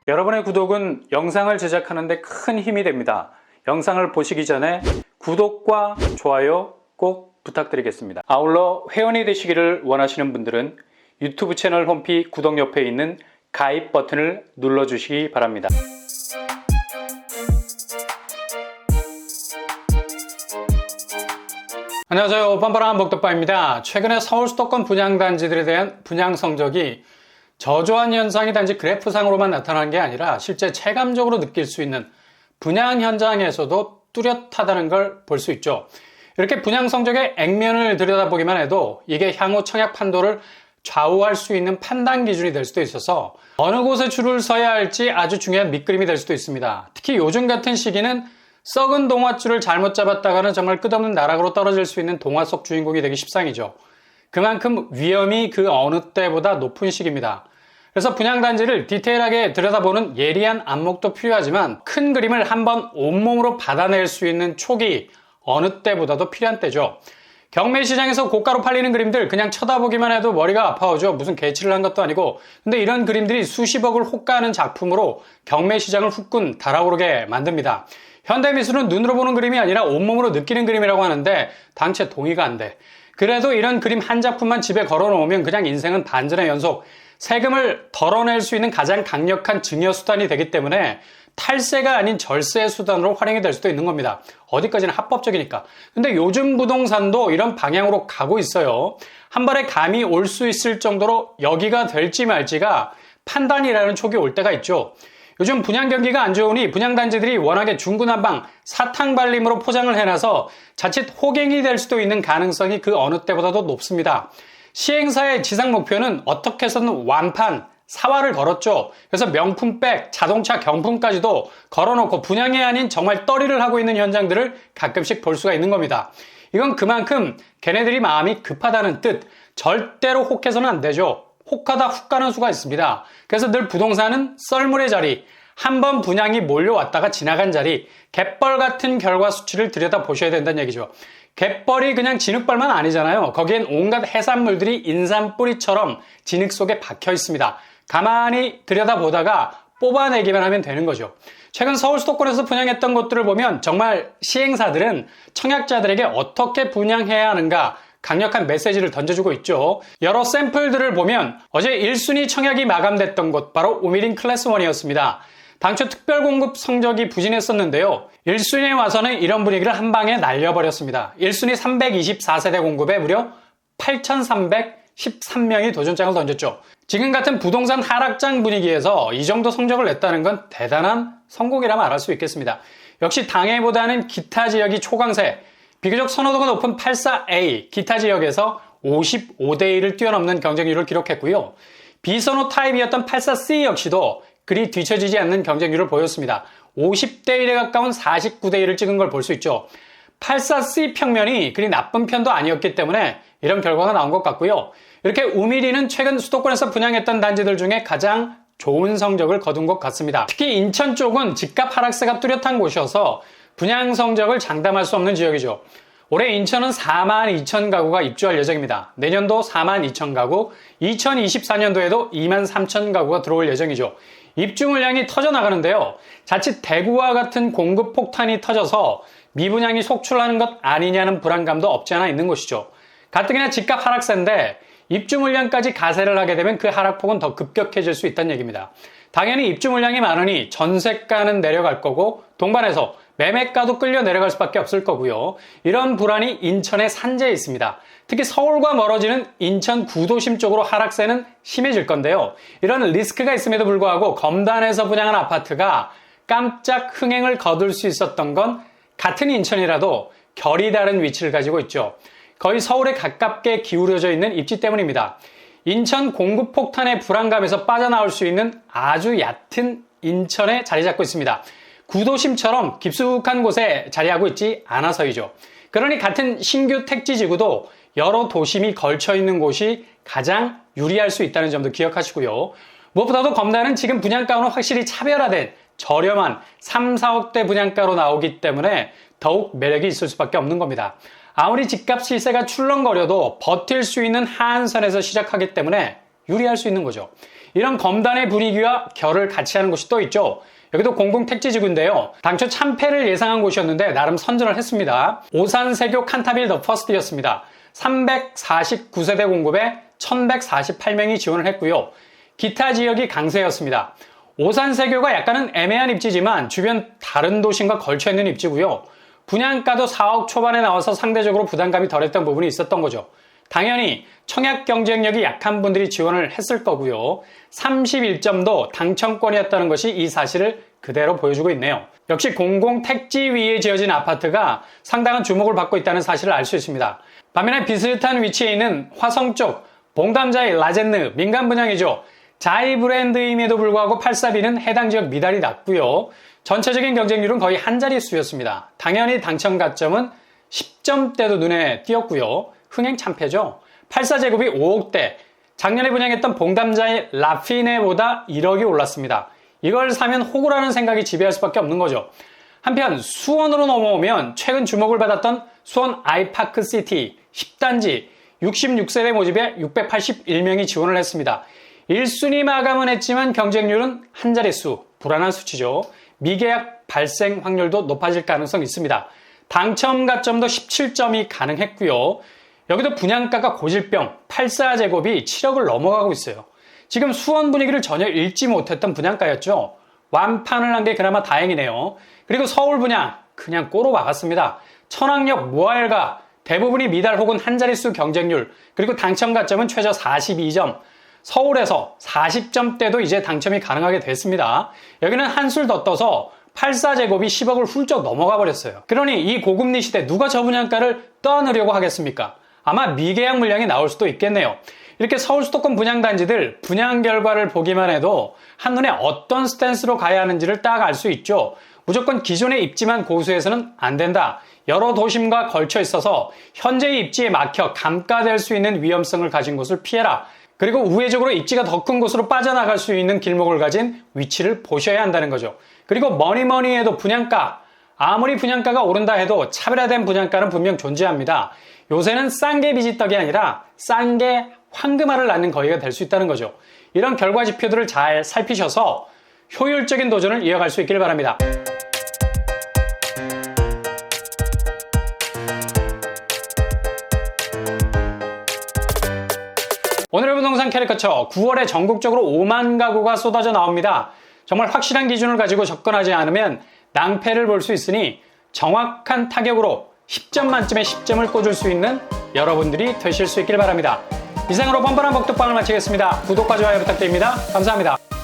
여러분의 구독은 영상을 제작하는 데 큰 힘이 됩니다. 영상을 보시기 전에 구독과 좋아요 꼭 부탁드리겠습니다. 아울러 회원이 되시기를 원하시는 분들은 유튜브 채널 홈피 구독 옆에 있는 가입 버튼을 눌러주시기 바랍니다. 안녕하세요. 뻔뻔한 복덕바입니다. 최근에 서울 수도권 분양단지들에 대한 분양 성적이 저조한 현상이 단지 그래프상으로만 나타나는 게 아니라 실제 체감적으로 느낄 수 있는 분양 현장에서도 뚜렷하다는 걸 볼 수 있죠. 이렇게 분양 성적의 액면을 들여다보기만 해도 이게 향후 청약 판도를 좌우할 수 있는 판단 기준이 될 수도 있어서 어느 곳에 줄을 서야 할지 아주 중요한 밑그림이 될 수도 있습니다. 특히 요즘 같은 시기는 썩은 동화줄을 잘못 잡았다가는 정말 끝없는 나락으로 떨어질 수 있는 동화 속 주인공이 되기 십상이죠. 그만큼 위험이 그 어느 때보다 높은 시기입니다. 그래서 분양단지를 디테일하게 들여다보는 예리한 안목도 필요하지만 큰 그림을 한번 온몸으로 받아낼 수 있는 촉이 어느 때보다도 필요한 때죠. 경매시장에서 고가로 팔리는 그림들 그냥 쳐다보기만 해도 머리가 아파오죠. 무슨 개치를 한 것도 아니고. 근데 이런 그림들이 수십억을 호가하는 작품으로 경매시장을 후끈 달아오르게 만듭니다. 현대미술은 눈으로 보는 그림이 아니라 온몸으로 느끼는 그림이라고 하는데 당최 동의가 안 돼. 그래도 이런 그림 한 작품만 집에 걸어놓으면 그냥 인생은 반전의 연속, 세금을 덜어낼 수 있는 가장 강력한 증여 수단이 되기 때문에 탈세가 아닌 절세 수단으로 활용이 될 수도 있는 겁니다. 어디까지나 합법적이니까. 근데 요즘 부동산도 이런 방향으로 가고 있어요. 한 번에 감이 올 수 있을 정도로 여기가 될지 말지가 판단이라는 촉이 올 때가 있죠. 요즘 분양 경기가 안 좋으니 분양단지들이 워낙에 중구난방 사탕발림으로 포장을 해놔서 자칫 호갱이 될 수도 있는 가능성이 그 어느 때보다도 높습니다. 시행사의 지상 목표는 어떻게 해서든 완판, 사활을 걸었죠. 그래서 명품백, 자동차 경품까지도 걸어놓고 분양이 아닌 정말 떨이를 하고 있는 현장들을 가끔씩 볼 수가 있는 겁니다. 이건 그만큼 걔네들이 마음이 급하다는 뜻, 절대로 혹해서는 안 되죠. 혹하다 훅 가는 수가 있습니다. 그래서 늘 부동산은 썰물의 자리, 한번 분양이 몰려왔다가 지나간 자리, 갯벌 같은 결과 수치를 들여다보셔야 된다는 얘기죠. 갯벌이 그냥 진흙벌만 아니잖아요. 거기엔 온갖 해산물들이 인삼뿌리처럼 진흙 속에 박혀 있습니다. 가만히 들여다보다가 뽑아내기만 하면 되는 거죠. 최근 서울 수도권에서 분양했던 곳들을 보면 정말 시행사들은 청약자들에게 어떻게 분양해야 하는가 강력한 메시지를 던져주고 있죠. 여러 샘플들을 보면 어제 1순위 청약이 마감됐던 곳 바로 우미린 클래스 1이었습니다. 당초 특별공급 성적이 부진했었는데요. 1순위에 와서는 이런 분위기를 한 방에 날려버렸습니다. 1순위 324세대 공급에 무려 8,313명이 도전장을 던졌죠. 지금 같은 부동산 하락장 분위기에서 이 정도 성적을 냈다는 건 대단한 성공이라 말할 수 있겠습니다. 역시 당해보다는 기타 지역이 초강세, 비교적 선호도가 높은 84A 기타 지역에서 55대1을 뛰어넘는 경쟁률을 기록했고요. 비선호 타입이었던 84C 역시도 그리 뒤처지지 않는 경쟁률을 보였습니다. 50대1에 가까운 49대1을 찍은 걸 볼 수 있죠. 84C 평면이 그리 나쁜 편도 아니었기 때문에 이런 결과가 나온 것 같고요. 이렇게 우미리는 최근 수도권에서 분양했던 단지들 중에 가장 좋은 성적을 거둔 것 같습니다. 특히 인천 쪽은 집값 하락세가 뚜렷한 곳이어서 분양 성적을 장담할 수 없는 지역이죠. 올해 인천은 42,000가구가 입주할 예정입니다. 내년도 42,000가구, 2024년도에도 23,000가구가 들어올 예정이죠. 입주 물량이 터져나가는데요. 자칫 대구와 같은 공급 폭탄이 터져서 미분양이 속출하는 것 아니냐는 불안감도 없지 않아 있는 것이죠. 가뜩이나 집값 하락세인데 입주 물량까지 가세를 하게 되면 그 하락폭은 더 급격해질 수 있다는 얘기입니다. 당연히 입주 물량이 많으니 전세가는 내려갈 거고 동반해서 매매가도 끌려 내려갈 수밖에 없을 거고요. 이런 불안이 인천의 산재에 있습니다. 특히 서울과 멀어지는 인천 구도심 쪽으로 하락세는 심해질 건데요. 이런 리스크가 있음에도 불구하고 검단에서 분양한 아파트가 깜짝 흥행을 거둘 수 있었던 건 같은 인천이라도 결이 다른 위치를 가지고 있죠. 거의 서울에 가깝게 기울어져 있는 입지 때문입니다. 인천 공급 폭탄의 불안감에서 빠져나올 수 있는 아주 얕은 인천에 자리 잡고 있습니다. 구도심처럼 깊숙한 곳에 자리하고 있지 않아서이죠. 그러니 같은 신규 택지지구도 여러 도심이 걸쳐 있는 곳이 가장 유리할 수 있다는 점도 기억하시고요. 무엇보다도 검단은 지금 분양가는 확실히 차별화된 저렴한 3, 4억대 분양가로 나오기 때문에 더욱 매력이 있을 수밖에 없는 겁니다. 아무리 집값 시세가 출렁거려도 버틸 수 있는 하한선에서 시작하기 때문에 유리할 수 있는 거죠. 이런 검단의 분위기와 결을 같이 하는 곳이 또 있죠. 여기도 공공택지지구인데요. 당초 참패를 예상한 곳이었는데 나름 선전을 했습니다. 오산세교 칸타빌 더 퍼스트였습니다. 349세대 공급에 1148명이 지원을 했고요. 기타 지역이 강세였습니다. 오산세교가 약간은 애매한 입지지만 주변 다른 도심과 걸쳐있는 입지고요. 분양가도 4억 초반에 나와서 상대적으로 부담감이 덜했던 부분이 있었던 거죠. 당연히 청약 경쟁력이 약한 분들이 지원을 했을 거고요. 31점도 당첨권이었다는 것이 이 사실을 그대로 보여주고 있네요. 역시 공공택지 위에 지어진 아파트가 상당한 주목을 받고 있다는 사실을 알 수 있습니다. 반면에 비슷한 위치에 있는 화성 쪽 봉담자의 라젠느 민간 분양이죠. 자이 브랜드임에도 불구하고 842는 해당 지역 미달이 낮고요. 전체적인 경쟁률은 거의 한 자릿수였습니다. 당연히 당첨 가점은 10점대도 눈에 띄었고요. 흥행 참패죠. 84제곱이 5억대, 작년에 분양했던 봉담자의 라피네보다 1억이 올랐습니다. 이걸 사면 호구라는 생각이 지배할 수밖에 없는 거죠. 한편 수원으로 넘어오면 최근 주목을 받았던 수원 아이파크시티 10단지 66세대 모집에 681명이 지원을 했습니다. 1순위 마감은 했지만 경쟁률은 한 자릿수, 불안한 수치죠. 미계약 발생 확률도 높아질 가능성이 있습니다. 당첨 가점도 17점이 가능했고요. 여기도 분양가가 고질병 84제곱이 7억을 넘어가고 있어요. 지금 수원 분위기를 전혀 읽지 못했던 분양가였죠. 완판을 한 게 그나마 다행이네요. 그리고 서울 분양 그냥 꼬로 막았습니다. 천왕역 무알가 대부분이 미달 혹은 한 자릿수 경쟁률, 그리고 당첨 가점은 최저 42점. 서울에서 40점대도 이제 당첨이 가능하게 됐습니다. 여기는 한술 더 떠서 84제곱이 10억을 훌쩍 넘어가 버렸어요. 그러니 이 고금리 시대 누가 저 분양가를 떠안으려고 하겠습니까? 아마 미계약 물량이 나올 수도 있겠네요. 이렇게 서울 수도권 분양단지들 분양 결과를 보기만 해도 한눈에 어떤 스탠스로 가야 하는지를 딱 알 수 있죠. 무조건 기존의 입지만 고수해서는 안 된다. 여러 도심과 걸쳐 있어서 현재의 입지에 막혀 감가될 수 있는 위험성을 가진 곳을 피해라. 그리고 우회적으로 입지가 더 큰 곳으로 빠져나갈 수 있는 길목을 가진 위치를 보셔야 한다는 거죠. 그리고 뭐니 해도 분양가, 아무리 분양가가 오른다 해도 차별화된 분양가는 분명 존재합니다. 요새는 싼 게 비지떡이 아니라 싼 게 황금알을 낳는 거리가 될 수 있다는 거죠. 이런 결과 지표들을 잘 살피셔서 효율적인 도전을 이어갈 수 있길 바랍니다. 오늘의 부동산 캐리커처 9월에 전국적으로 5만 가구가 쏟아져 나옵니다. 정말 확실한 기준을 가지고 접근하지 않으면 낭패를 볼 수 있으니 정확한 타격으로 10점 만점에 10점을 꽂을 수 있는 여러분들이 되실 수 있길 바랍니다. 이상으로 뻔뻔한 복덕방을 마치겠습니다. 구독과 좋아요 부탁드립니다. 감사합니다.